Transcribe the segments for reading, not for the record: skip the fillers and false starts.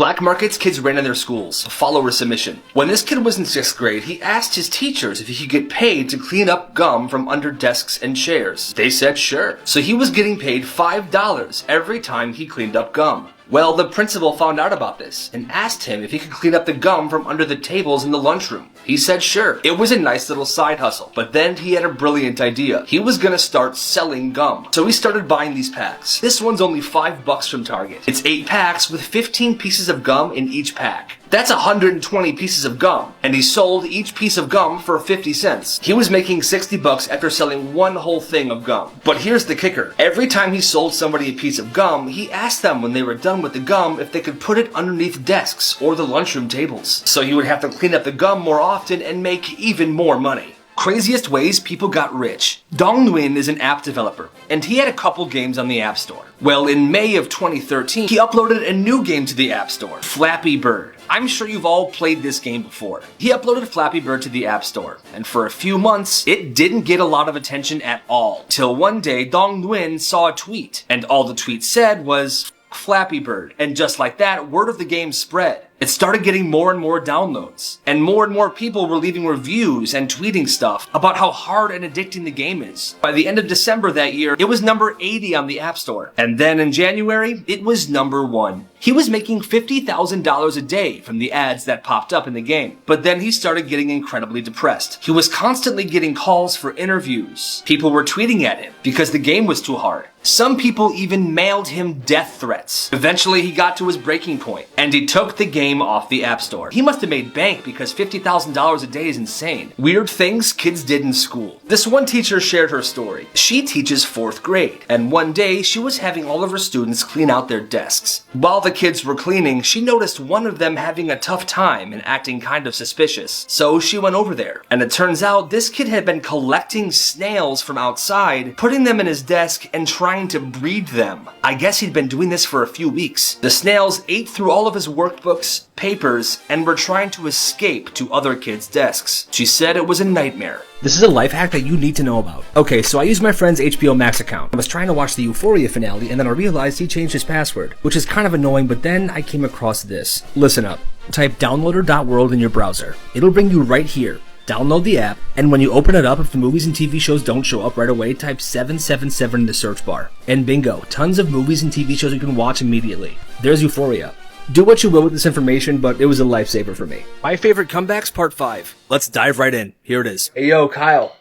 Black markets kids ran in their schools, a follower submission. When this kid was in 6th grade, he asked his teachers if he could get paid to clean up gum from under desks and chairs. They said sure. So he was getting paid $5 every time he cleaned up gum. Well, the principal found out about this and asked him if he could clean up the gum from under the tables in the lunchroom. He said sure. It was a nice little side hustle, but then he had a brilliant idea. He was gonna start selling gum. So he started buying these packs. This one's only $5 from Target. It's 8 packs with 15 pieces of gum in each pack. That's 120 pieces of gum, and he sold each piece of gum for 50 cents. He was making $60 after selling one whole thing of gum. But here's the kicker. Every time he sold somebody a piece of gum, he asked them when they were done with the gum if they could put it underneath desks or the lunchroom tables. So he would have to clean up the gum more often and make even more money. Craziest ways people got rich. Dong Nguyen is an app developer, and he had a couple games on the App Store. Well, in May of 2013, he uploaded a new game to the App Store, Flappy Bird. I'm sure you've all played this game before. He uploaded Flappy Bird to the App Store, and for a few months, it didn't get a lot of attention at all. Till one day, Dong Nguyen saw a tweet, and all the tweet said was, Flappy Bird. And just like that, word of the game spread. It started getting more and more downloads, and more people were leaving reviews and tweeting stuff about how hard and addicting the game is. By the end of December that year, it was number 80 on the App Store. And then in January, it was number 1. He was making $50,000 a day from the ads that popped up in the game. But then he started getting incredibly depressed. He was constantly getting calls for interviews. People were tweeting at him because the game was too hard. Some people even mailed him death threats. Eventually, he got to his breaking point, and he took the game off the App Store. He must have made bank because $50,000 a day is insane. Weird things kids did in school. This one teacher shared her story. She teaches 4th grade, and one day she was having all of her students clean out their desks. While the kids were cleaning, she noticed one of them having a tough time and acting kind of suspicious. So she went over there, and it turns out this kid had been collecting snails from outside, putting them in his desk, and trying to breed them. I guess he'd been doing this for a few weeks. The snails ate through all of his workbooks, papers, and were trying to escape to other kids' desks. She said it was a nightmare. This is a life hack that you need to know about. Okay, so I used my friend's HBO Max account. I was trying to watch the Euphoria finale, and then I realized he changed his password, which is kind of annoying, but then I came across this. Listen up. Type downloader.world in your browser. It'll bring you right here. Download the app, and when you open it up, if the movies and TV shows don't show up right away, type 777 in the search bar. And bingo, tons of movies and TV shows you can watch immediately. There's Euphoria. Do what you will with this information, but it was a lifesaver for me. My favorite comebacks, part 5. Let's dive right in. Here it is. Hey yo, Kyle.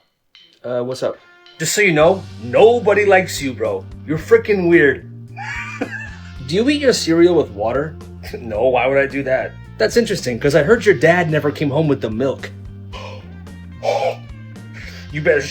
What's up? Just so you know, nobody likes you, bro. You're freaking weird. Do you eat your cereal with water? No, why would I do that? That's interesting, because I heard your dad never came home with the milk. You better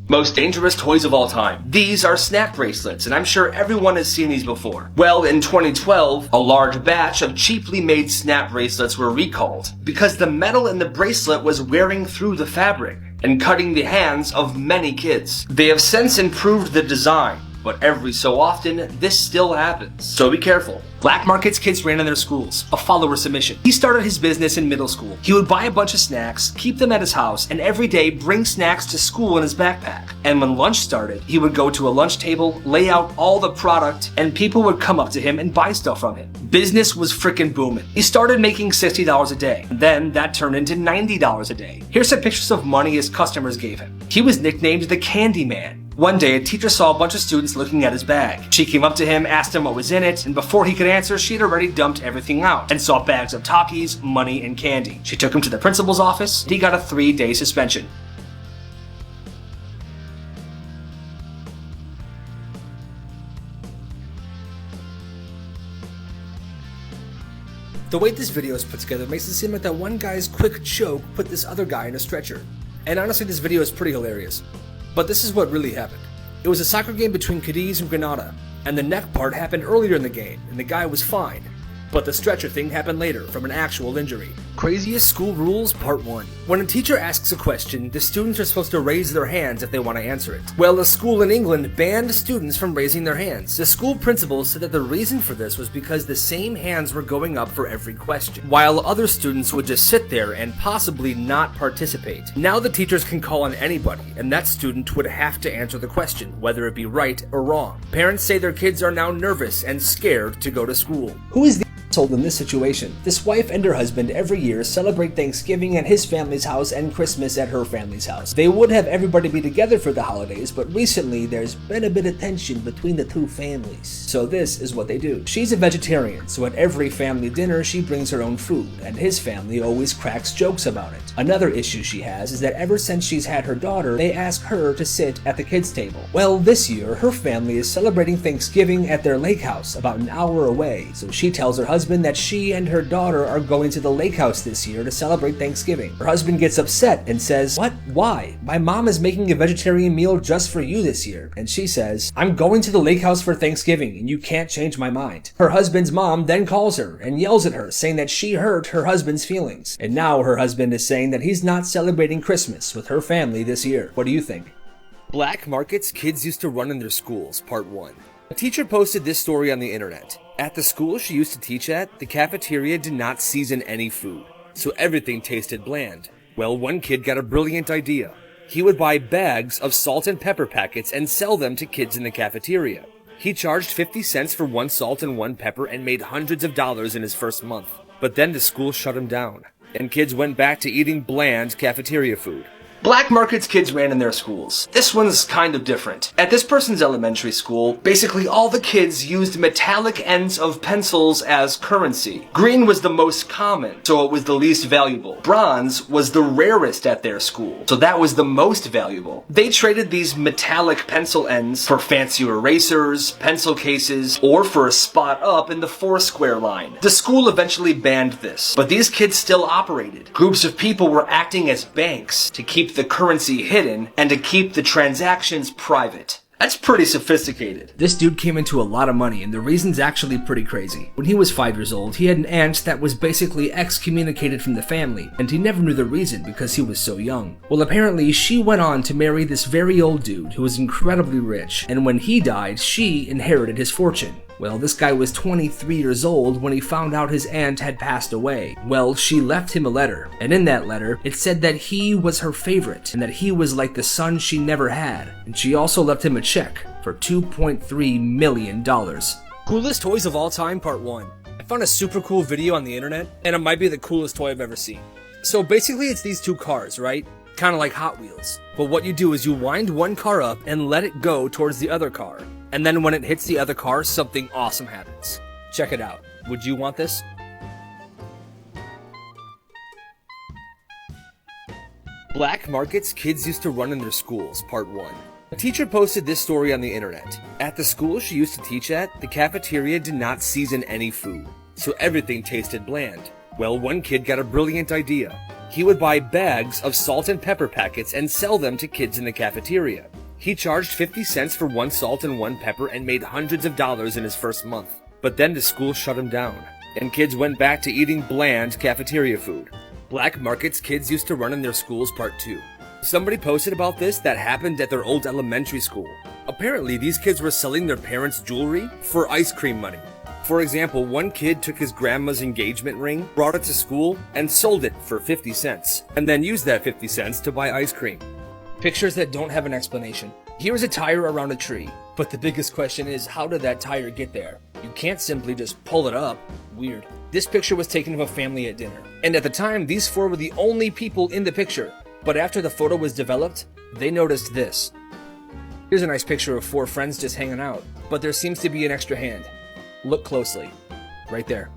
Most dangerous toys of all time. These are snack bracelets, and I'm sure everyone has seen these before. Well, in 2012, a large batch of cheaply made snap bracelets were recalled because the metal in the bracelet was wearing through the fabric and cutting the hands of many kids. They have since improved the design, but every so often, this still happens. So be careful. Black markets kids ran in their schools, a follower submission. He started his business in middle school. He would buy a bunch of snacks, keep them at his house, and every day bring snacks to school in his backpack. And when lunch started, he would go to a lunch table, lay out all the product, and people would come up to him and buy stuff from him. Business was frickin' booming. He started making $60 a day. And then that turned into $90 a day. Here's some pictures of money his customers gave him. He was nicknamed the Candy Man. One day, a teacher saw a bunch of students looking at his bag. She came up to him, asked him what was in it, and before he could answer, she had already dumped everything out and saw bags of Takis, money, and candy. She took him to the principal's office. He got a 3-day suspension. The way this video is put together makes it seem like that one guy's quick choke put this other guy in a stretcher. And honestly, this video is pretty hilarious. But this is what really happened. It was a soccer game between Cadiz and Granada, and the neck part happened earlier in the game, and the guy was fine. But the stretcher thing happened later from an actual injury. Craziest School Rules Part 1. When a teacher asks a question, the students are supposed to raise their hands if they want to answer it. Well, a school in England banned students from raising their hands. The school principal said that the reason for this was because the same hands were going up for every question, while other students would just sit there and possibly not participate. Now the teachers can call on anybody, and that student would have to answer the question, whether it be right or wrong. Parents say their kids are now nervous and scared to go to school. Who is the asshole in this situation? This wife and her husband every year celebrate Thanksgiving at his family's house and Christmas at her family's house. They would have everybody be together for the holidays, but recently there's been a bit of tension between the two families. So this is what they do. She's a vegetarian, so at every family dinner she brings her own food, and his family always cracks jokes about it. Another issue she has is that ever since she's had her daughter, they ask her to sit at the kids' table. Well, this year her family is celebrating Thanksgiving at their lake house about an hour away, so she tells her husband that she and her daughter are going to the lake house this year to celebrate Thanksgiving. Her husband gets upset and says, "What? Why? My mom is making a vegetarian meal just for you this year." And she says, "I'm going to the lake house for Thanksgiving and you can't change my mind." Her husband's mom then calls her and yells at her, saying that she hurt her husband's feelings. And now her husband is saying that he's not celebrating Christmas with her family this year. What do you think? Black markets kids used to run in their schools, Part 1. A teacher posted this story on the internet. At the school she used to teach at, the cafeteria did not season any food, so everything tasted bland. Well, one kid got a brilliant idea. He would buy bags of salt and pepper packets and sell them to kids in the cafeteria. He charged 50 cents for one salt and one pepper and made hundreds of dollars in his first month. But then the school shut him down, and kids went back to eating bland cafeteria food. Black markets kids ran in their schools. This one's kind of different. At this person's elementary school, basically all the kids used metallic ends of pencils as currency. Green was the most common, so it was the least valuable. Bronze was the rarest at their school, so that was the most valuable. They traded these metallic pencil ends for fancy erasers, pencil cases, or for a spot up in the Foursquare line. The school eventually banned this, but these kids still operated. Groups of people were acting as banks to keep the currency hidden and to keep the transactions private. That's pretty sophisticated. This dude came into a lot of money, and the reason's actually pretty crazy. When he was 5 years old, he had an aunt that was basically excommunicated from the family, and he never knew the reason because he was so young. Well, apparently she went on to marry this very old dude who was incredibly rich, and when he died, she inherited his fortune. Well, this guy was 23 years old when he found out his aunt had passed away. Well, she left him a letter, and in that letter, it said that he was her favorite, and that he was like the son she never had. And she also left him a check for $2.3 million. Coolest toys of all time, Part 1. I found a super cool video on the internet, and it might be the coolest toy I've ever seen. So basically it's these two cars, right? Kind of like Hot Wheels. But what you do is you wind one car up and let it go towards the other car. And then when it hits the other car, something awesome happens. Check it out. Would you want this? Black markets kids used to run in their schools, Part 1. A teacher posted this story on the internet. At the school she used to teach at, the cafeteria did not season any food, so everything tasted bland. Well, one kid got a brilliant idea. He would buy bags of salt and pepper packets and sell them to kids in the cafeteria. He charged 50 cents for one salt and one pepper and made hundreds of dollars in his first month. But then the school shut him down, and kids went back to eating bland cafeteria food. Black markets kids used to run in their schools, Part 2. Somebody posted about this that happened at their old elementary school. Apparently, these kids were selling their parents' jewelry for ice cream money. For example, one kid took his grandma's engagement ring, brought it to school, and sold it for 50 cents, and then used that 50 cents to buy ice cream. Pictures that don't have an explanation. Here's a tire around a tree, but the biggest question is, how did that tire get there? You can't simply just pull it up. Weird. This picture was taken of a family at dinner, and at the time, these four were the only people in the picture. But after the photo was developed, they noticed this. Here's a nice picture of four friends just hanging out, but there seems to be an extra hand. Look closely. Right there.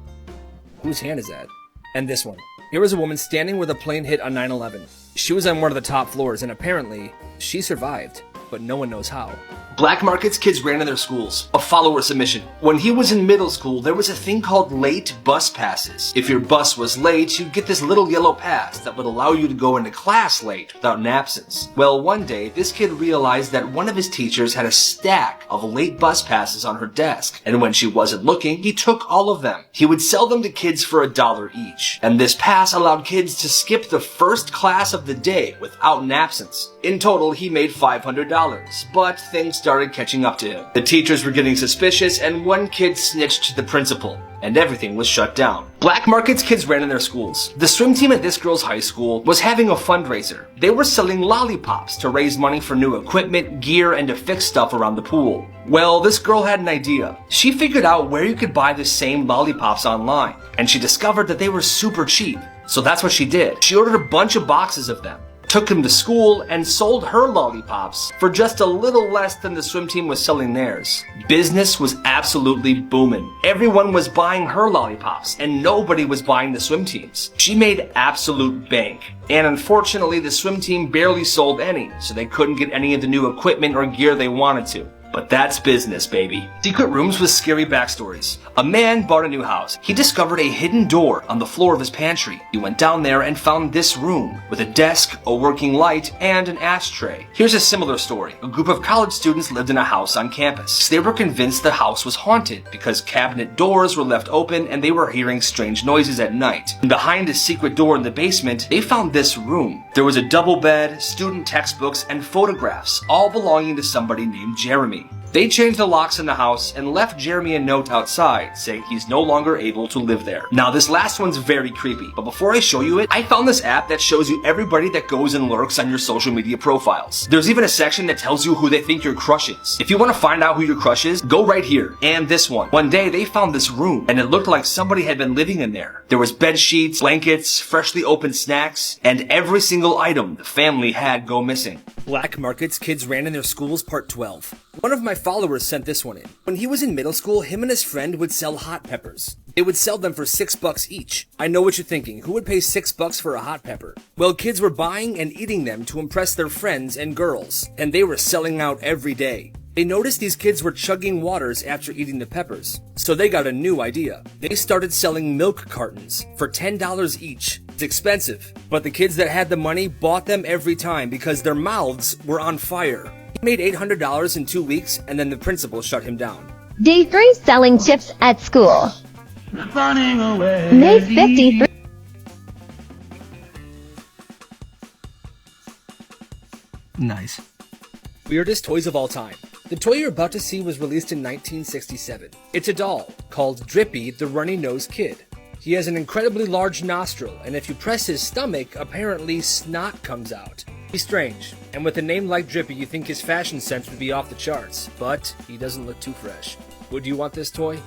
Whose hand is that? And this one. Here was a woman standing where the plane hit on 9/11. She was on one of the top floors, and apparently, she survived, but no one knows how. Black markets kids ran in their schools. A follower submission. When he was in middle school, there was a thing called late bus passes. If your bus was late, you'd get this little yellow pass that would allow you to go into class late without an absence. Well, one day, this kid realized that one of his teachers had a stack of late bus passes on her desk, and when she wasn't looking, he took all of them. He would sell them to kids for $1 each, and this pass allowed kids to skip the first class of the day without an absence. In total, he made $500, but things started catching up to him. The teachers were getting suspicious, and one kid snitched to the principal, and everything was shut down. Black markets kids ran in their schools. The swim team at this girl's high school was having a fundraiser. They were selling lollipops to raise money for new equipment, gear, and to fix stuff around the pool. Well, this girl had an idea. She figured out where you could buy the same lollipops online, and she discovered that they were super cheap. So that's what she did. She ordered a bunch of boxes of them, took them to school, and sold her lollipops for just a little less than the swim team was selling theirs. Business was absolutely booming. Everyone was buying her lollipops, and nobody was buying the swim team's. She made absolute bank. And unfortunately, the swim team barely sold any, so they couldn't get any of the new equipment or gear they wanted to. But that's business, baby. Secret rooms with scary backstories. A man bought a new house. He discovered a hidden door on the floor of his pantry. He went down there and found this room with a desk, a working light, and an ashtray. Here's a similar story. A group of college students lived in a house on campus. They were convinced the house was haunted because cabinet doors were left open and they were hearing strange noises at night. And behind a secret door in the basement, they found this room. There was a double bed, student textbooks, and photographs, all belonging to somebody named Jeremy. They changed the locks in the house and left Jeremy a note outside saying he's no longer able to live there. Now this last one's very creepy, but before I show you it, I found this app that shows you everybody that goes and lurks on your social media profiles. There's even a section that tells you who they think your crush is. If you want to find out who your crush is, go right here. And this one. One day they found this room and it looked like somebody had been living in there. There was bed sheets, blankets, freshly opened snacks, and every single item the family had go missing. Black markets kids ran in their schools, part 12. One of my followers sent this one in. When he was in middle school, him and his friend would sell hot peppers. They would sell them for $6 each. I know what you're thinking. Who would pay $6 for a hot pepper? Well, kids were buying and eating them to impress their friends and girls, and they were selling out every day. They noticed these kids were chugging waters after eating the peppers, so they got a new idea. They started selling milk cartons for $10 each. It's expensive, but the kids that had the money bought them every time because their mouths were on fire. He made $800 in 2 weeks, and then the principal shut him down. Day 3 selling chips at school. Made 53. Nice. Weirdest toys of all time. The toy you're about to see was released in 1967. It's a doll called Drippy the Runny Nosed Kid. He has an incredibly large nostril, and if you press his stomach, apparently snot comes out. He's strange, and with a name like Drippy, you think his fashion sense would be off the charts, but he doesn't look too fresh. Would you want this toy?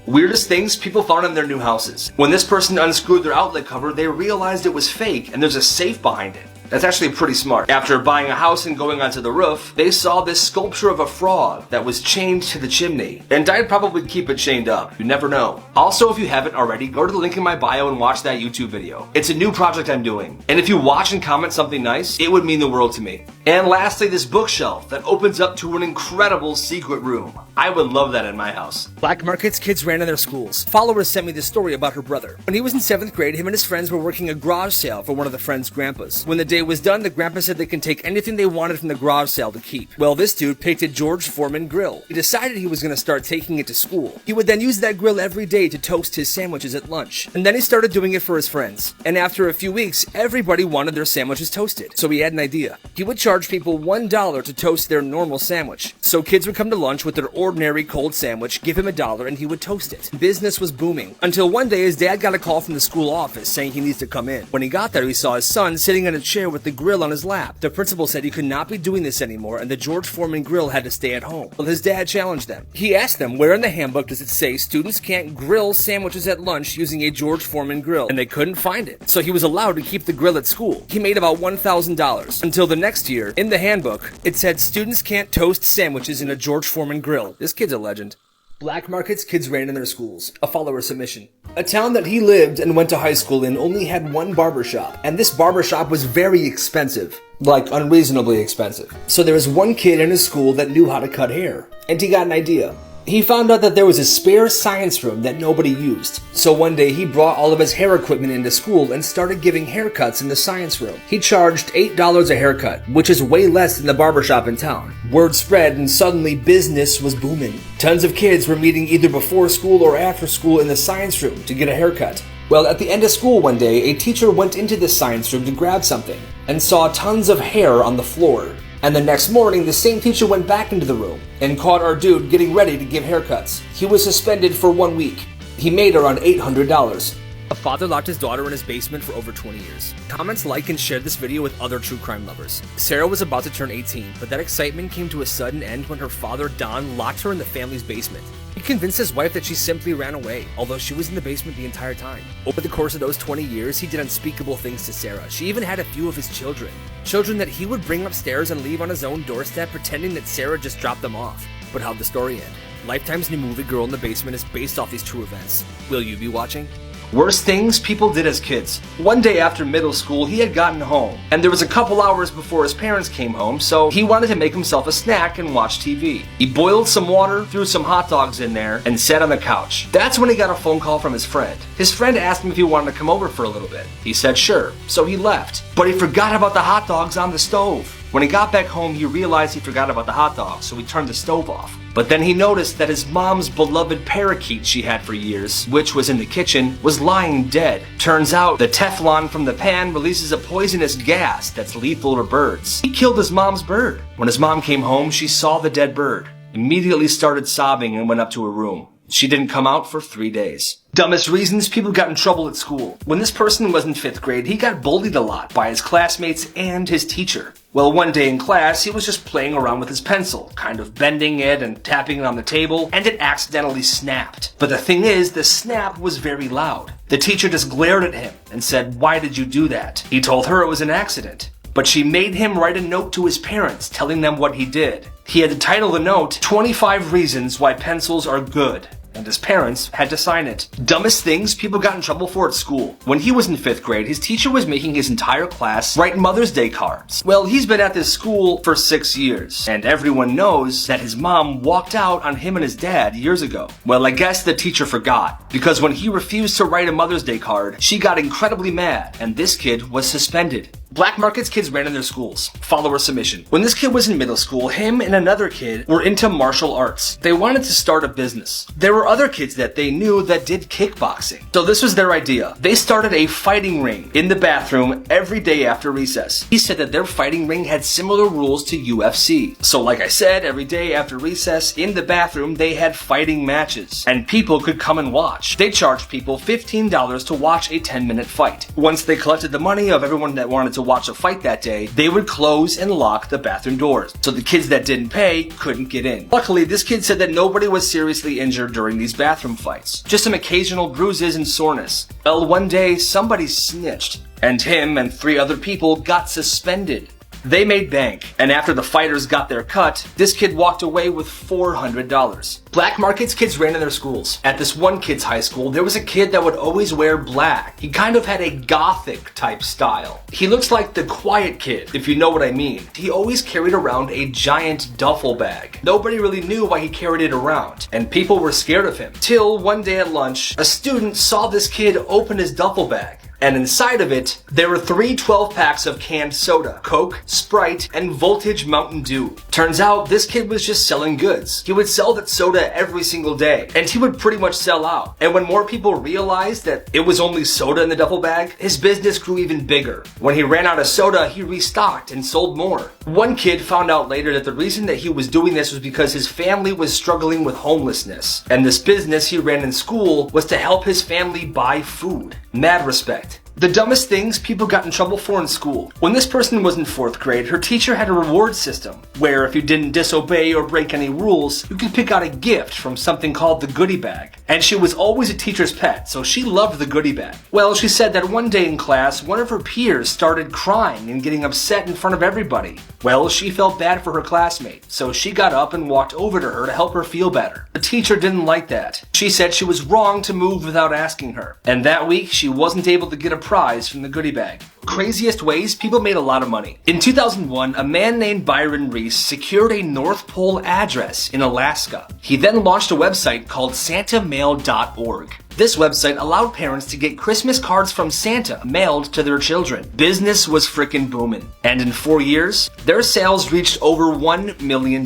Weirdest things people found in their new houses. When this person unscrewed their outlet cover, they realized it was fake, and there's a safe behind it. That's actually pretty smart. After buying a house and going onto the roof, they saw this sculpture of a frog that was chained to the chimney. And I'd probably keep it chained up. You never know. Also, if you haven't already, go to the link in my bio and watch that YouTube video. It's a new project I'm doing. And if you watch and comment something nice, it would mean the world to me. And lastly, this bookshelf that opens up to an incredible secret room. I would love that in my house. Black markets kids ran in their schools. Followers sent me this story about her brother. When he was in 7th grade, him and his friends were working a garage sale for one of the friends' grandpas. When the day was done, the grandpa said they can take anything they wanted from the garage sale to keep. Well, this dude picked a George Foreman grill. He decided he was going to start taking it to school. He would then use that grill every day to toast his sandwiches at lunch. And then he started doing it for his friends. And after a few weeks, everybody wanted their sandwiches toasted. So he had an idea. He would charge people $1 to toast their normal sandwich. So kids would come to lunch with their ordinary cold sandwich, give him $1, and he would toast it. Business was booming. Until one day his dad got a call from the school office saying he needs to come in. When he got there, he saw his son sitting in a chair with the grill on his lap. The principal said he could not be doing this anymore and the George Foreman grill had to stay at home. Well, his dad challenged them. He asked them, where in the handbook does it say students can't grill sandwiches at lunch using a George Foreman grill? And they couldn't find it. So he was allowed to keep the grill at school. He made about $1,000. Until the next year, in the handbook, it said students can't toast sandwiches in a George Foreman grill. This kid's a legend. Black markets kids ran in their schools. A follower submission. A town that he lived and went to high school in only had one barbershop, and this barbershop was very expensive. Like, unreasonably expensive. So there was one kid in his school that knew how to cut hair, and he got an idea. He found out that there was a spare science room that nobody used. So one day he brought all of his hair equipment into school and started giving haircuts in the science room. He charged $8 a haircut, which is way less than the barbershop in town. Word spread and suddenly business was booming. Tons of kids were meeting either before school or after school in the science room to get a haircut. Well, at the end of school one day, a teacher went into the science room to grab something and saw tons of hair on the floor. And the next morning, the same teacher went back into the room and caught our dude getting ready to give haircuts. He was suspended for 1 week. He made around $800. A father locked his daughter in his basement for over 20 years. Comments, like, and share this video with other true crime lovers. Sarah was about to turn 18, but that excitement came to a sudden end when her father, Don, locked her in the family's basement. He convinced his wife that she simply ran away, although she was in the basement the entire time. Over the course of those 20 years, he did unspeakable things to Sarah. She even had a few of his children. Children that he would bring upstairs and leave on his own doorstep, pretending that Sarah just dropped them off. But how'd the story end? Lifetime's new movie Girl in the Basement is based off these true events. Will you be watching? Worst things people did as kids. One day after middle school, he had gotten home, and there was a couple hours before his parents came home, so he wanted to make himself a snack and watch TV. He boiled some water, threw some hot dogs in there, and sat on the couch. That's when he got a phone call from his friend. His friend asked him if he wanted to come over for a little bit. He said sure, so he left. But he forgot about the hot dogs on the stove. When he got back home, he realized he forgot about the hot dogs, so he turned the stove off. But then he noticed that his mom's beloved parakeet she had for years, which was in the kitchen, was lying dead. Turns out the Teflon from the pan releases a poisonous gas that's lethal to birds. He killed his mom's bird. When his mom came home, she saw the dead bird, immediately started sobbing and went up to her room. She didn't come out for 3 days. Dumbest reasons people got in trouble at school. When this person was in 5th grade, he got bullied a lot by his classmates and his teacher. Well, one day in class, he was just playing around with his pencil, kind of bending it and tapping it on the table, and it accidentally snapped. But the thing is, the snap was very loud. The teacher just glared at him and said, "Why did you do that?" He told her it was an accident. But she made him write a note to his parents telling them what he did. He had to title the note, 25 Reasons Why Pencils Are Good. And his parents had to sign it. Dumbest things people got in trouble for at school. When he was in 5th grade, his teacher was making his entire class write Mother's Day cards. Well, he's been at this school for 6 years, and everyone knows that his mom walked out on him and his dad years ago. Well, I guess the teacher forgot, because when he refused to write a Mother's Day card, she got incredibly mad, and this kid was suspended. Black markets kids ran in their schools. Follower submission. When this kid was in middle school, him and another kid were into martial arts. They wanted to start a business. There were other kids that they knew that did kickboxing. So this was their idea. They started a fighting ring in the bathroom every day after recess. He said that their fighting ring had similar rules to UFC. So like I said, every day after recess in the bathroom, they had fighting matches. And people could come and watch. They charged people $15 to watch a 10-minute fight. Once they collected the money of everyone that wanted to watch a fight that day, they would close and lock the bathroom doors, so the kids that didn't pay couldn't get in. Luckily, this kid said that nobody was seriously injured during these bathroom fights, just some occasional bruises and soreness. Well, one day, somebody snitched, and him and 3 other people got suspended. They made bank, and after the fighters got their cut, this kid walked away with $400. Black markets kids ran in their schools. At this one kid's high school, there was a kid that would always wear black. He kind of had a gothic type style. He looks like the quiet kid, if you know what I mean. He always carried around a giant duffel bag. Nobody really knew why he carried it around, and people were scared of him. Till one day at lunch, a student saw this kid open his duffel bag. And inside of it, there were 3 12-packs of canned soda, Coke, Sprite, and Voltage Mountain Dew. Turns out, this kid was just selling goods. He would sell that soda every single day, and he would pretty much sell out. And when more people realized that it was only soda in the duffel bag, his business grew even bigger. When he ran out of soda, he restocked and sold more. One kid found out later that the reason that he was doing this was because his family was struggling with homelessness. And this business he ran in school was to help his family buy food. Mad respect. The dumbest things people got in trouble for in school. When this person was in 4th grade, her teacher had a reward system, where if you didn't disobey or break any rules, you could pick out a gift from something called the goodie bag. And she was always a teacher's pet, so she loved the goodie bag. Well, she said that one day in class, one of her peers started crying and getting upset in front of everybody. Well, she felt bad for her classmate, so she got up and walked over to her to help her feel better. The teacher didn't like that. She said she was wrong to move without asking her. And that week, she wasn't able to get a prize from the goodie bag. Craziest ways, people made a lot of money. In 2001, a man named Byron Reese secured a North Pole address in Alaska. He then launched a website called santamail.org. This website allowed parents to get Christmas cards from Santa mailed to their children. Business was frickin' booming. And in 4 years, their sales reached over $1 million.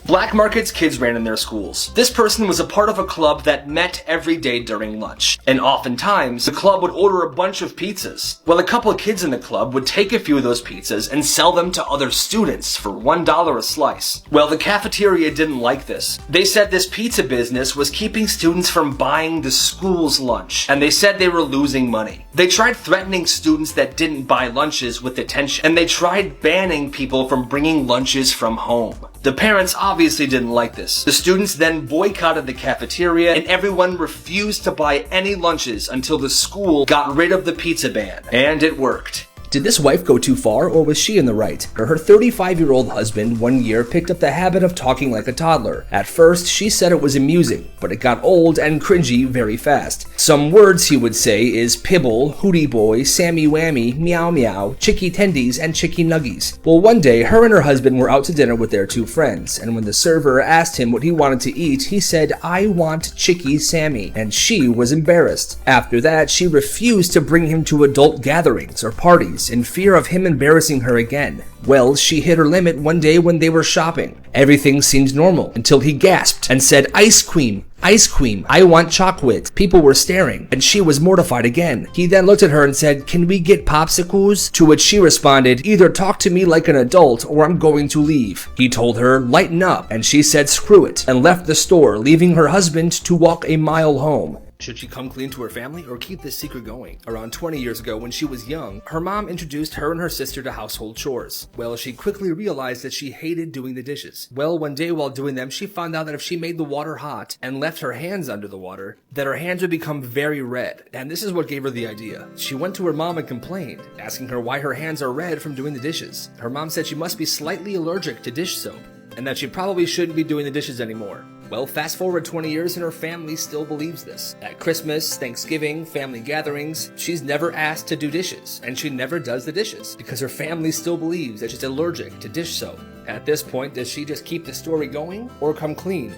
Black markets kids ran in their schools. This person was a part of a club that met every day during lunch. And oftentimes, the club would order a bunch of pizzas. Well, a couple of kids in the club would take a few of those pizzas and sell them to other students for $1 a slice. Well, the cafeteria didn't like this. They said this pizza business was keeping students from buying the school's lunch, and they said they were losing money. They tried threatening students that didn't buy lunches with detention, and they tried banning people from bringing lunches from home. The parents obviously didn't like this. The students then boycotted the cafeteria, and everyone refused to buy any lunches until the school got rid of the pizza ban. And it worked. Did this wife go too far, or was she in the right? Her 35-year-old husband one year picked up the habit of talking like a toddler. At first, she said it was amusing, but it got old and cringy very fast. Some words he would say is pibble, hootie boy, sammy whammy, meow meow, chicky tendies, and chicky nuggies. Well, one day, her and her husband were out to dinner with their 2 friends, and when the server asked him what he wanted to eat, he said, "I want chicky Sammy," and she was embarrassed. After that, she refused to bring him to adult gatherings or parties, in fear of him embarrassing her again. Well, she hit her limit one day when they were shopping. Everything seemed normal until he gasped and said, "Ice cream, ice cream, I want chocolate." People were staring, and she was mortified again. He then looked at her and said, "Can we get popsicles?" To which she responded, "Either talk to me like an adult or I'm going to leave." He told her, "Lighten up," and she said, "Screw it," and left the store, leaving her husband to walk a mile home. Should she come clean to her family or keep this secret going? Around 20 years ago, when she was young, her mom introduced her and her sister to household chores. Well, she quickly realized that she hated doing the dishes. Well, one day while doing them, she found out that if she made the water hot and left her hands under the water, that her hands would become very red. And this is what gave her the idea. She went to her mom and complained, asking her why her hands are red from doing the dishes. Her mom said she must be slightly allergic to dish soap, and that she probably shouldn't be doing the dishes anymore. Well, fast forward 20 years and her family still believes this. At Christmas, Thanksgiving, family gatherings, she's never asked to do dishes, and she never does the dishes, because her family still believes that she's allergic to dish soap. At this point, does she just keep the story going, or come clean?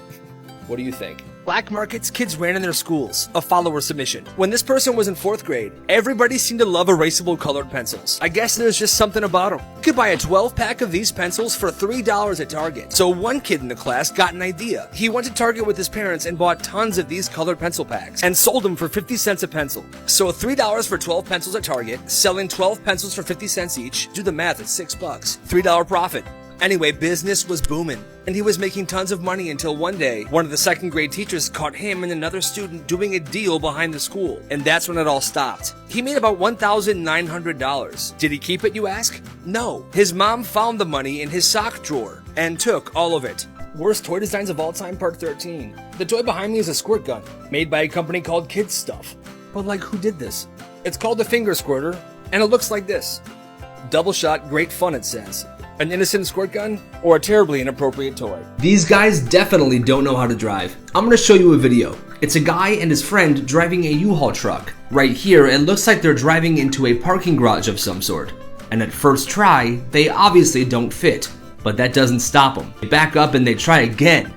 What do you think? Black markets kids ran in their schools. A follower submission. When this person was in 4th grade, everybody seemed to love erasable colored pencils. I guess there's just something about them. You could buy a 12-pack of these pencils for $3 at Target. So one kid in the class got an idea. He went to Target with his parents and bought tons of these colored pencil packs and sold them for 50 cents a pencil. So $3 for 12 pencils at Target, selling 12 pencils for 50 cents each. Do the math, it's $6. $3 profit. Anyway, business was booming, and he was making tons of money until one day, one of the 2nd grade teachers caught him and another student doing a deal behind the school, and that's when it all stopped. He made about $1,900. Did he keep it, you ask? No. His mom found the money in his sock drawer and took all of it. Worst toy designs of all time, part 13. The toy behind me is a squirt gun, made by a company called Kids Stuff. But like, who did this? It's called the Finger Squirter, and it looks like this. Double shot, great fun, it says. An innocent squirt gun, or a terribly inappropriate toy? These guys definitely don't know how to drive. I'm gonna show you a video. It's a guy and his friend driving a U-Haul truck. Right here, it looks like they're driving into a parking garage of some sort. And at first try, they obviously don't fit. But that doesn't stop them. They back up and they try again.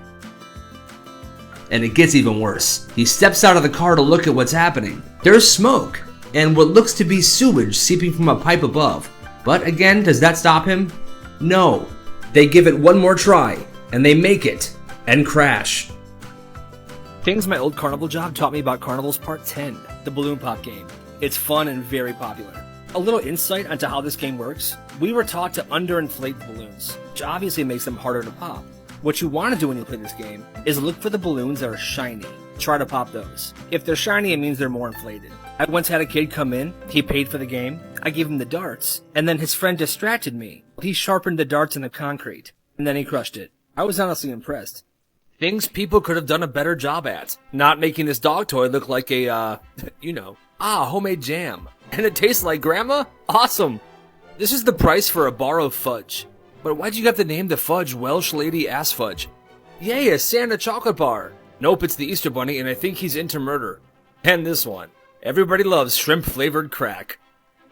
And it gets even worse. He steps out of the car to look at what's happening. There's smoke, and what looks to be sewage seeping from a pipe above. But again, does that stop him? No. They give it one more try, and they make it, and crash. Things my old carnival job taught me about carnivals part 10, the balloon pop game. It's fun and very popular. A little insight onto how this game works. We were taught to underinflate balloons, which obviously makes them harder to pop. What you want to do when you play this game is look for the balloons that are shiny. Try to pop those. If they're shiny, it means they're more inflated. I once had a kid come in, he paid for the game, I gave him the darts, and then his friend distracted me. He sharpened the darts in the concrete, and then he crushed it. I was honestly impressed. Things people could have done a better job at. Not making this dog toy look like a, homemade jam. And it tastes like grandma? Awesome! This is the price for a bar of fudge. But why'd you have to name the fudge Welsh Lady Ass Fudge? Yay, a Santa chocolate bar! Nope, it's the Easter Bunny, and I think he's into murder. And this one. Everybody loves shrimp-flavored crack.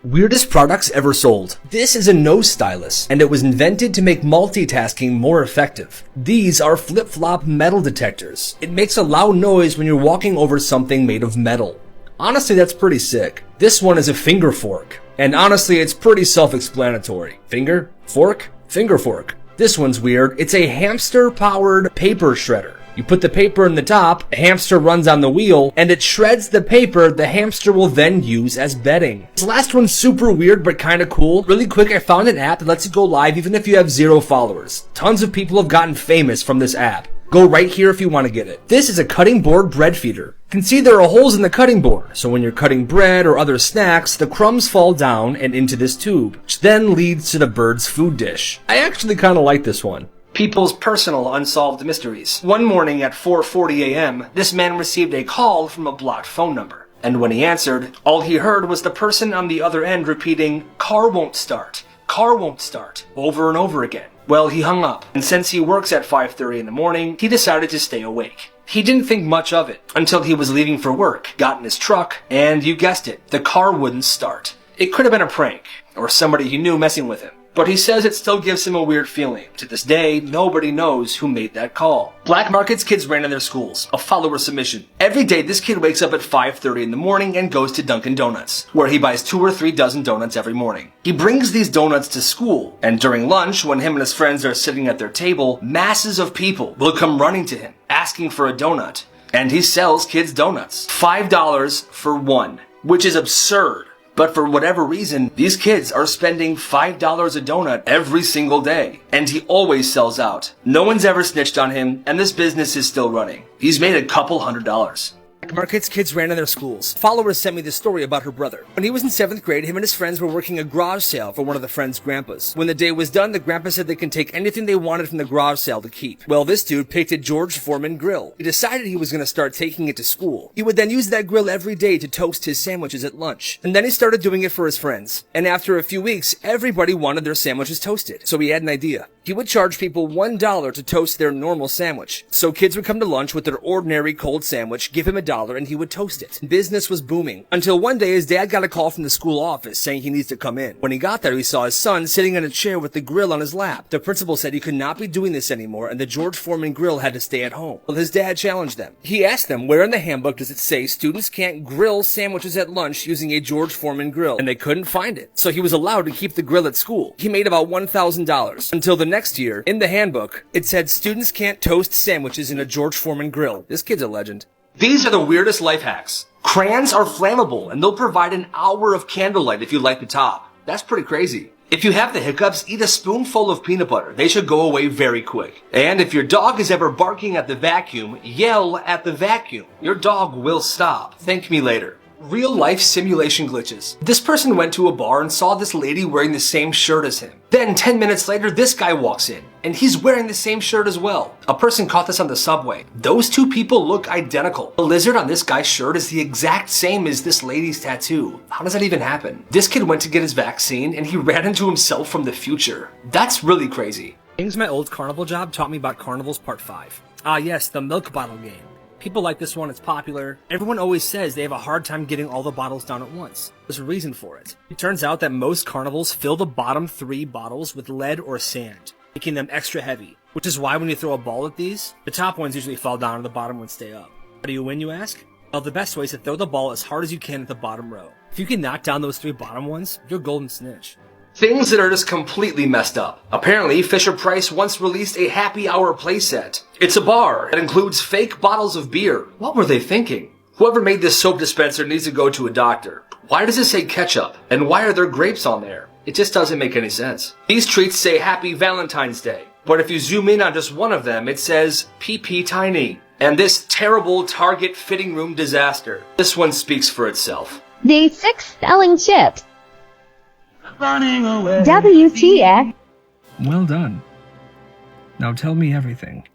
Weirdest products ever sold. This is a nose stylus, and it was invented to make multitasking more effective. These are flip-flop metal detectors. It makes a loud noise when you're walking over something made of metal. Honestly, that's pretty sick. This one is a finger fork. And honestly, it's pretty self-explanatory. Finger, fork, finger fork. This one's weird. It's a hamster-powered paper shredder. You put the paper in the top, a hamster runs on the wheel, and it shreds the paper the hamster will then use as bedding. This last one's super weird but kinda cool. Really quick, I found an app that lets you go live even if you have 0 followers. Tons of people have gotten famous from this app. Go right here if you want to get it. This is a cutting board bread feeder. You can see there are holes in the cutting board, so when you're cutting bread or other snacks, the crumbs fall down and into this tube, which then leads to the bird's food dish. I actually kinda like this one. People's personal unsolved mysteries. One morning at 4:40 a.m., this man received a call from a blocked phone number. And when he answered, all he heard was the person on the other end repeating, "Car won't start, car won't start," over and over again. Well, he hung up, and since he works at 5:30 in the morning, he decided to stay awake. He didn't think much of it until he was leaving for work, got in his truck, and you guessed it, the car wouldn't start. It could have been a prank, or somebody he knew messing with him. But he says it still gives him a weird feeling. To this day, nobody knows who made that call. Black markets kids ran in their schools. A follower submission. Every day, this kid wakes up at 5:30 in the morning and goes to Dunkin' Donuts, where he buys 2 or 3 dozen donuts every morning. He brings these donuts to school, and during lunch, when him and his friends are sitting at their table, masses of people will come running to him, asking for a donut. And he sells kids donuts. $5 for one, which is absurd. But for whatever reason, these kids are spending $5 a donut every single day. And he always sells out. No one's ever snitched on him, and this business is still running. He's made a couple $100. Markets kids ran in their schools. Followers sent me this story about her brother. When he was in 7th grade, him and his friends were working a garage sale for one of the friends' grandpas. When the day was done, the grandpa said they can take anything they wanted from the garage sale to keep. Well, this dude picked a George Foreman grill. He decided he was going to start taking it to school. He would then use that grill every day to toast his sandwiches at lunch. And then he started doing it for his friends. And after a few weeks, everybody wanted their sandwiches toasted. So he had an idea. He would charge people $1 to toast their normal sandwich. So kids would come to lunch with their ordinary cold sandwich, give him $1, and he would toast it. Business was booming. Until one day his dad got a call from the school office saying he needs to come in. When he got there, he saw his son sitting in a chair with the grill on his lap. The principal said he could not be doing this anymore, and the George Foreman grill had to stay at home. Well, his dad challenged them. He asked them, where in the handbook does it say students can't grill sandwiches at lunch using a George Foreman grill? And they couldn't find it. So he was allowed to keep the grill at school. He made about $1,000. Until the next year, in the handbook, it said students can't toast sandwiches in a George Foreman grill. This kid's a legend. These are the weirdest life hacks. Crayons are flammable, and they'll provide an hour of candlelight if you light the top. That's pretty crazy. If you have the hiccups, eat a spoonful of peanut butter. They should go away very quick. And if your dog is ever barking at the vacuum, yell at the vacuum. Your dog will stop. Thank me later. Real-life simulation glitches. This person went to a bar and saw this lady wearing the same shirt as him. Then 10 minutes later, this guy walks in, and he's wearing the same shirt as well. A person caught this on the subway. Those two people look identical. The lizard on this guy's shirt is the exact same as this lady's tattoo. How does that even happen? This kid went to get his vaccine, and he ran into himself from the future. That's really crazy. Things my old carnival job taught me about carnivals part 5. Ah yes, the milk bottle game. People like this one, it's popular. Everyone always says they have a hard time getting all the bottles down at once. There's a reason for it. It turns out that most carnivals fill the bottom 3 bottles with lead or sand, making them extra heavy, which is why when you throw a ball at these, the top ones usually fall down and the bottom ones stay up. How do you win, you ask? Well, the best way is to throw the ball as hard as you can at the bottom row. If you can knock down those 3 bottom ones, you're golden snitch. Things that are just completely messed up. Apparently, Fisher-Price once released a happy hour playset. It's a bar that includes fake bottles of beer. What were they thinking? Whoever made this soap dispenser needs to go to a doctor. Why does it say ketchup? And why are there grapes on there? It just doesn't make any sense. These treats say Happy Valentine's Day. But if you zoom in on just one of them, it says PP Tiny. And this terrible Target fitting room disaster. This one speaks for itself. Day 6 selling chips. WTF. Well done. Now tell me everything.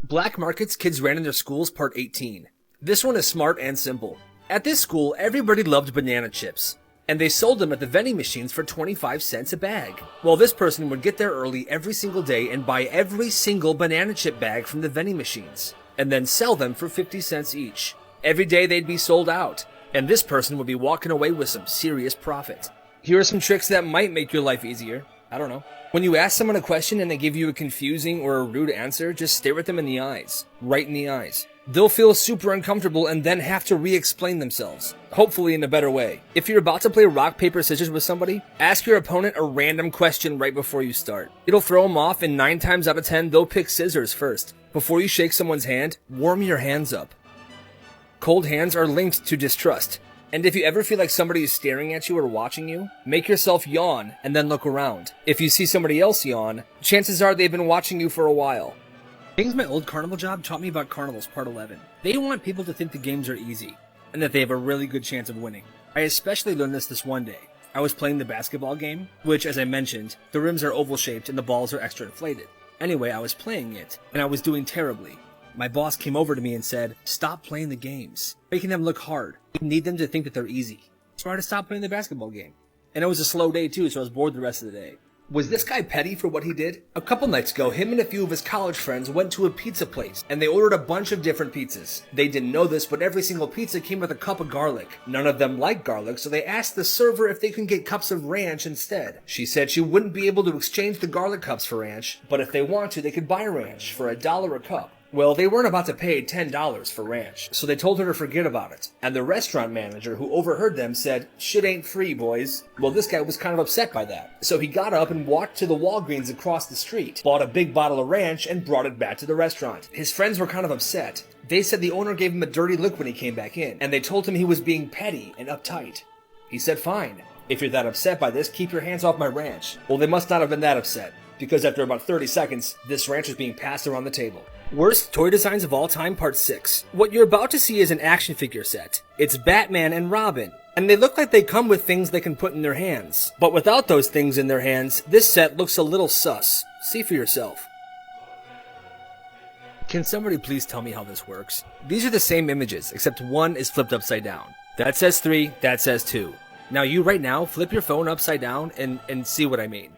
Black Markets Kids Ran in Their Schools Part 18. This one is smart and simple. At this school, everybody loved banana chips, and they sold them at the vending machines for 25 cents a bag. Well, this person would get there early every single day and buy every single banana chip bag from the vending machines, and then sell them for 50 cents each. Every day they'd be sold out, and this person would be walking away with some serious profit. Here are some tricks that might make your life easier. I don't know. When you ask someone a question and they give you a confusing or a rude answer, just stare at them in the eyes. Right in the eyes. They'll feel super uncomfortable and then have to re-explain themselves. Hopefully in a better way. If you're about to play rock, paper, scissors with somebody, ask your opponent a random question right before you start. It'll throw them off, and 9 times out of 10, they'll pick scissors first. Before you shake someone's hand, warm your hands up. Cold hands are linked to distrust. And if you ever feel like somebody is staring at you or watching you, make yourself yawn and then look around. If you see somebody else yawn, chances are they've been watching you for a while. Things my old carnival job taught me about carnivals part 11. They want people to think the games are easy, and that they have a really good chance of winning. I especially learned this one day. I was playing the basketball game, which, as I mentioned, the rims are oval shaped and the balls are extra inflated. Anyway, I was playing it, and I was doing terribly. My boss came over to me and said, "Stop playing the games, making them look hard. You need them to think that they're easy." So I had to stop playing the basketball game. And it was a slow day too, so I was bored the rest of the day. Was this guy petty for what he did? A couple nights ago, him and a few of his college friends went to a pizza place, and they ordered a bunch of different pizzas. They didn't know this, but every single pizza came with a cup of garlic. None of them liked garlic, so they asked the server if they could get cups of ranch instead. She said she wouldn't be able to exchange the garlic cups for ranch, but if they want to, they could buy ranch for $1 a cup. Well, they weren't about to pay $10 for ranch, so they told her to forget about it. And the restaurant manager, who overheard them, said, "Shit ain't free, boys." Well, this guy was kind of upset by that. So he got up and walked to the Walgreens across the street, bought a big bottle of ranch, and brought it back to the restaurant. His friends were kind of upset. They said the owner gave him a dirty look when he came back in, and they told him he was being petty and uptight. He said, "Fine. If you're that upset by this, keep your hands off my ranch." Well, they must not have been that upset, because after about 30 seconds, this ranch was being passed around the table. Worst Toy Designs of All Time Part 6. What you're about to see is an action figure set. It's Batman and Robin, and they look like they come with things they can put in their hands. But without those things in their hands, this set looks a little sus. See for yourself. Can somebody please tell me how this works? These are the same images, except one is flipped upside down. That says 3, that says 2. Now you right now, flip your phone upside down and see what I mean.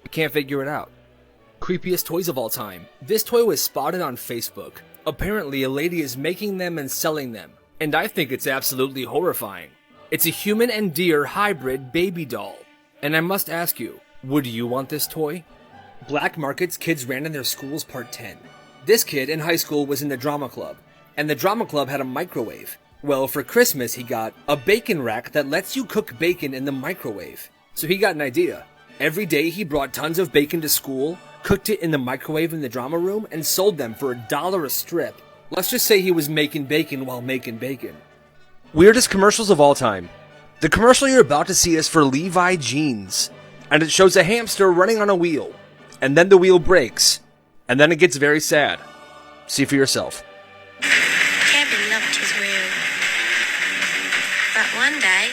I can't figure it out. Creepiest toys of all time. This toy was spotted on Facebook. Apparently, a lady is making them and selling them, and I think it's absolutely horrifying. It's a human and deer hybrid baby doll. And I must ask you, would you want this toy? Black Markets Kids Ran in Their Schools Part 10. This kid in high school was in the drama club, and the drama club had a microwave. Well, for Christmas, he got a bacon rack that lets you cook bacon in the microwave. So he got an idea. Every day he brought tons of bacon to school, cooked it in the microwave in the drama room, and sold them for $1 a strip. Let's just say he was making bacon while making bacon. Weirdest commercials of all time. The commercial you're about to see is for Levi jeans, and it shows a hamster running on a wheel, and then the wheel breaks, and then it gets very sad. See for yourself. Kevin loved his wheel, but one day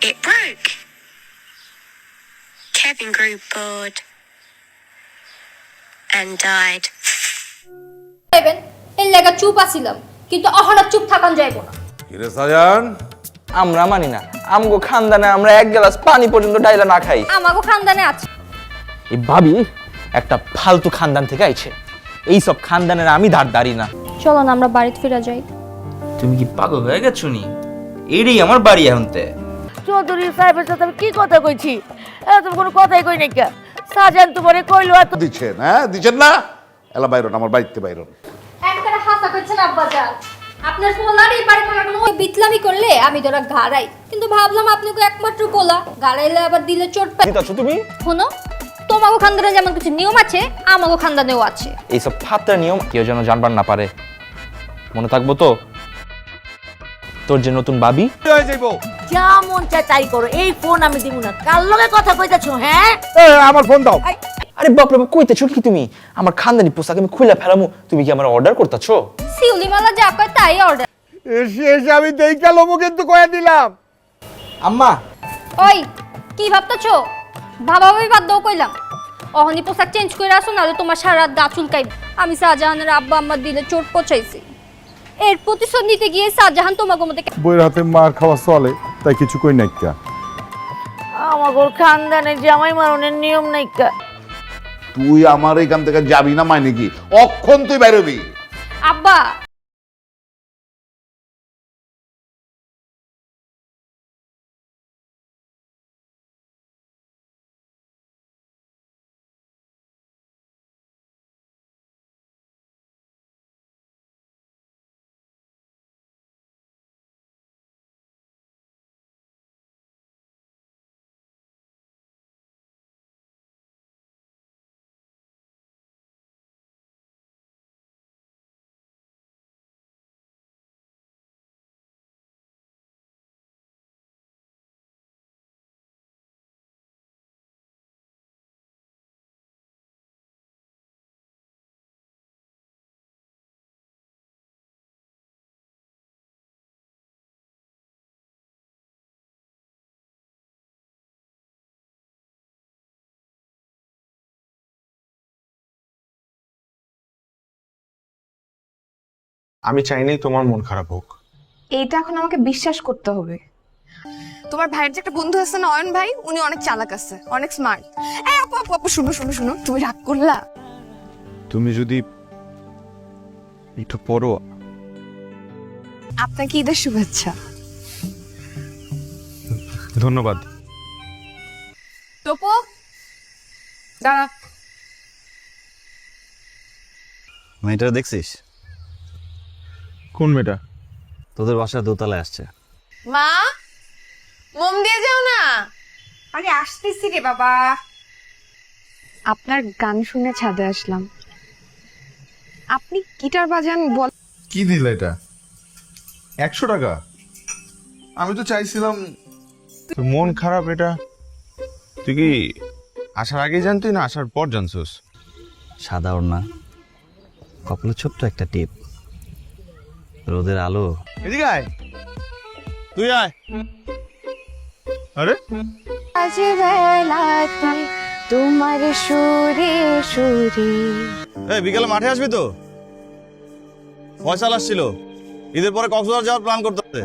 it broke. Kevin grew bored and died. এর লাগা চুপ আছিলাম, কিন্তু অহনা চুপ থাকান যাইবো না। কিরে সাজান, আমরা মানি না। আমগো খানদানে আমরা এক গ্লাস পানি পর্যন্ত ডাইলা না খাই। আমাগো খানদানে আছে। এই ভাবি একটা ফালতু খানদান থেকে আইছে। এই সব খানদানের আমি ধারদারি না। চলো না আমরা বাড়িতে ফিরে যাই। তুমি কি পাগল হয়ে গেছো নি? এটাই আমার বাড়ি এখনতে। চৌধুরী সাহেবের সাথে আমি কি কথা কইছি? তুমি কোনো কথাই কই নাই কে? সাজান তোমারে কইলো এত দিচ্ছেন, হ্যাঁ দিচ্ছেন না? এলা বাইরন, আমার বাড়িতে বাইরন। একবারে হাসা কইছেন আব্বাজান। আপনার পোলারই বাড়ি করার কোনো বিতলামি করলে আমি তোরা ঘাড়াই, কিন্তু ভাবলাম আপনাকে একমাত্র পোলা ঘাড়াইলে আবার দিলে চোট পায়। দিতাছো তুমি? শোনো, তোমাগো খানদানে যেমন কিছু নিয়ম আছে, আমাগো খানদানেও আছে। এই সব ফাত্রা নিয়ম কেউ যেন জানবার না পারে। মনে থাকবো তো? তোর যে নতুন ভাবি হয়ে যাইবো। যা মন চায় তাই করো, এই ফোন আমি দিব না। কার লগে কথা কইতাছো? হ্যাঁ আমার ফোন দাও। আরে বাপরে বাপ, কইতেছো কি তুমি? আমার খানদানি পোশাক আমি খুলে ফেলামু, তুমি কি আমার অর্ডার করতেছো? শিউলিমালা যা কয় তাই অর্ডার। এসে আমি দেইখা লমু কিন্তু কয়ে দিলাম। আম্মা ওই কি ভাবতেছো? ভাবাভাবি বাদ দাও কইলাম। অহনি পোশাক চেঞ্জ করে আসো, নাহলে তোমার সারা রাত গা চুলকাইবে। আমি শাহজাহানের আব্বা আম্মার দিলে চোট পচাইছি, এর প্রতিশোধ নিতে গিয়ে শাহজাহান তোমাকে মধ্যে। বইয়ের হাতে মার খাওয়া চলে, তাই কিছু কই নাই কা। আমাগোর খানদানে জামাই মারনের নিয়ম নাইকা। তুই আমার এখান থেকে যাবি না মানে কি? অক্ষণ তুই বেরোবি। আব্বা আমি চাই নাই তোমার মন খারাপ হোক। এইটা এখন আমাকে বিশ্বাস করতে হবে। তোমার ভাইয়ের যে একটা বন্ধু আছে না, অয়ন ভাই, উনি অনেক চালাক আছে, অনেক স্মার্ট। এই আপু আপু আপু, শুনো শুনো শুনো, তুমি রাগ করলা? তুমি যদি একটু পড়ো। আপনাকে ঈদের শুভেচ্ছা। ধন্যবাদ। টোপো দাঁড়া। মেয়েটা দেখছিস? কোন মেয়েটা? তোদের বাসার দোতলায় আসছে। মা, মোম দিয়ে যাও না। আরে আসতেছি রে বাবা। আপনার গান শুনে ছাদে আসলাম। আপনি গিটার বাজান বল। কি দিল এটা? 100 টাকা? আমি তো চাইছিলাম। তোর মন খারাপ, এটা তুই কি আসার আগে জানতুই না আসার পর জানছস? সাদা ওড়না, কপালে ছোট্ট একটা টিপ, রোদের আলো। এদিকে আয়, তুই আয়। আরে আজ বেলাতে তোমার সুরে সুরে। এই বিকালে মাঠে আসবি তো? ফয়সাল আসছিল, ঈদের পরে কক্সবাজার যাওয়ার প্ল্যান করতেছে।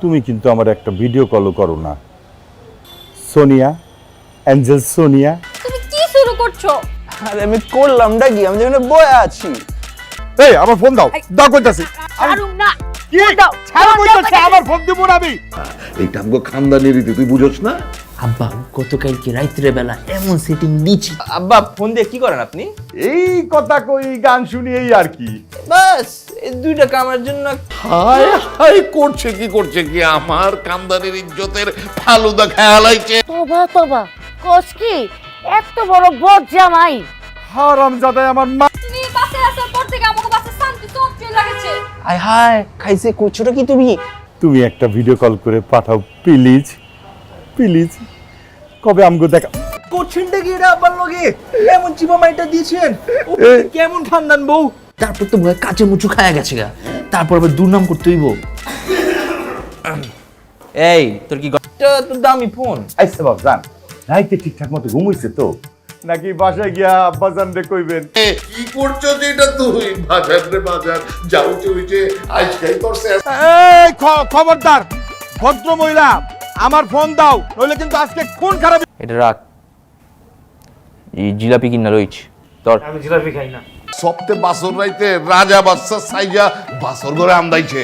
তুমি কিন্তু আমার একটা ভিডিও কলও করো না। সোনিয়া, অ্যাঞ্জেল সোনিয়া। তুমি কি শুরু করছো? আরে আমি করলামটা কি? আমি যেখানে বয়ে আছি। এই আমার ফোন দাও, দাও কইতাছি। ছাড়ুম না। কি দাও? ছাড় কইতাছি, আমার ফোন দিব না আমি। এইটা আমগো খানদানি রীতি, তুই বুঝছ না? আব্বা গতকালকে রাত্রে বেলা এমন সেটিং দিছি। আব্বা ফোন দিয়ে কি করেন আপনি? এই কথা কই, গান শুনি, এই আর কি। বাস এই দুইটা কামের জন্য। হায় হায়, করছে কি আমার খানদানির ইজ্জতের ফালুদা খেয়ালাইছে। বাবা বাবা, কস কি এত বড় বদ জামাই? হারামজাদায় আমার মা। তুমি বাসে আসার পর থেকে আমাকে বাসে শান্তি সব চলে লাগেছে। আয় হায়, খাইছে করছোটা কি তুমি? তুমি একটা ভিডিও কল করে পাঠাও প্লিজ, প্লিজ। কবে আমগো দেখা করছেনটা কি এটা আব্বার লগে? এমন চিপা মাইটা দিয়েছেন, কেমন খানদান বউ? তারপর তো ভয় কাচে মুচু খায়া গেছে গা, তারপর আবার দুর্নাম করতে হইব। এই তোর কি তোর দামি ফোন? আইসে বাপ জান, রাইতে ঠিকঠাক মতো ঘুমাইছে তো? নাকি বাসায় গিয়া আব্বাজান রে কইবেন? কি করছো যে এটা তুই বাজার রে বাজার যাও চুইছে আজকাই করছে। এই খবরদার ভদ্র মহিলা, আমার ফোন দাও, নইলে কিন্তু আজকে খুন খারাপ। এটা রাখ, এই জিলাপি কিনা রইছ তোর। আমি জিলাপি খাই না। সপ্তে বাসর রাইতে রাজা বাদশা সাইজা বাসর ঘরে আমদাইছে।